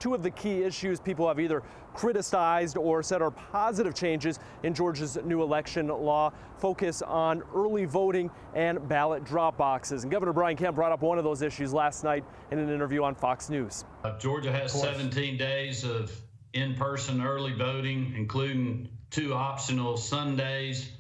Two of the key issues people have either criticized or said are positive changes in Georgia's new election law focus on early voting and ballot drop boxes. And Governor Kemp brought up one of those issues last night in an interview on Fox News. Georgia has 17 days of in-person early voting, including 2 optional Sundays.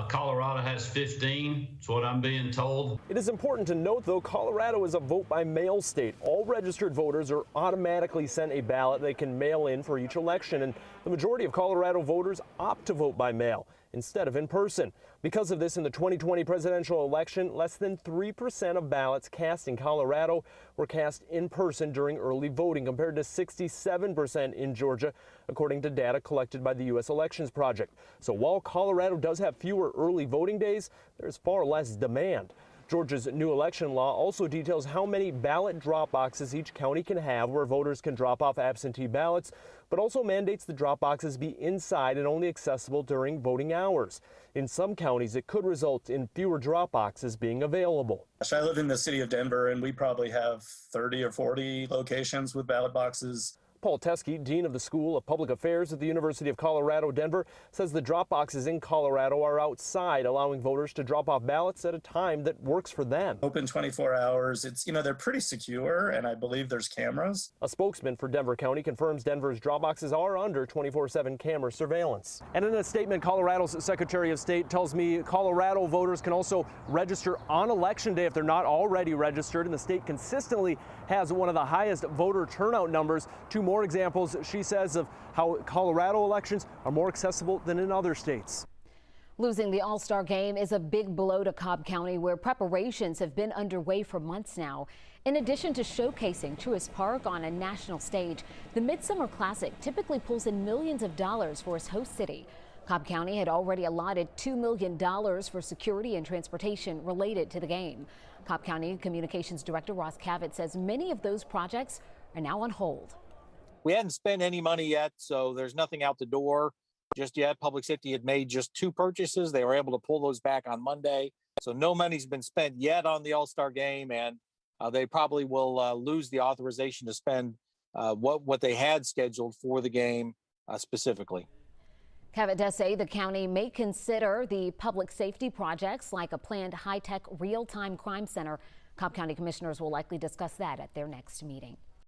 Colorado has 15, that's what I'm being told. It is important to note, though, Colorado is a vote-by-mail state. All registered voters are automatically sent a ballot they can mail in for each election, and the majority of Colorado voters opt to vote by mail instead of in person. Because of this, in the 2020 presidential election, less than 3% of ballots cast in Colorado were cast in person during early voting, compared to 67% in Georgia, according to data collected by the U.S. Elections Project. So while Colorado does have fewer early voting days, there's far less demand. Georgia's new election law also details how many ballot drop boxes each county can have where voters can drop off absentee ballots, but also mandates the drop boxes be inside and only accessible during voting hours. In some counties, it could result in fewer drop boxes being available. I live in the city of Denver, and we probably have 30 or 40 locations with ballot boxes. Paul Teske, Dean of the School of Public Affairs at the University of Colorado, Denver, says the drop boxes in Colorado are outside, allowing voters to drop off ballots at a time that works for them. Open 24 hours. They're pretty secure, and I believe there's cameras. A spokesman for Denver County confirms Denver's drop boxes are under 24/7 camera surveillance. And in a statement, Colorado's Secretary of State tells me Colorado voters can also register on Election Day if they're not already registered, and the state consistently has one of the highest voter turnout numbers. Two more examples, she says, of how Colorado elections are more accessible than in other states. Losing the All-Star Game is a big blow to Cobb County, where preparations have been underway for months now. In addition to showcasing Truist Park on a national stage, the Midsummer Classic typically pulls in millions of dollars for its host city. Cobb County had already allotted $2 million for security and transportation related to the game. Cobb County Communications Director Ross Cavett says many of those projects are now on hold. We hadn't spent any money yet, so there's nothing out the door just yet. Public Safety had made just 2 purchases. They were able to pull those back on Monday. So no money's been spent yet on the All-Star Game, and they probably will lose the authorization to spend what they had scheduled for the game specifically. Cavett does say the county may consider the public safety projects like a planned high-tech real-time crime center. Cobb County commissioners will likely discuss that at their next meeting.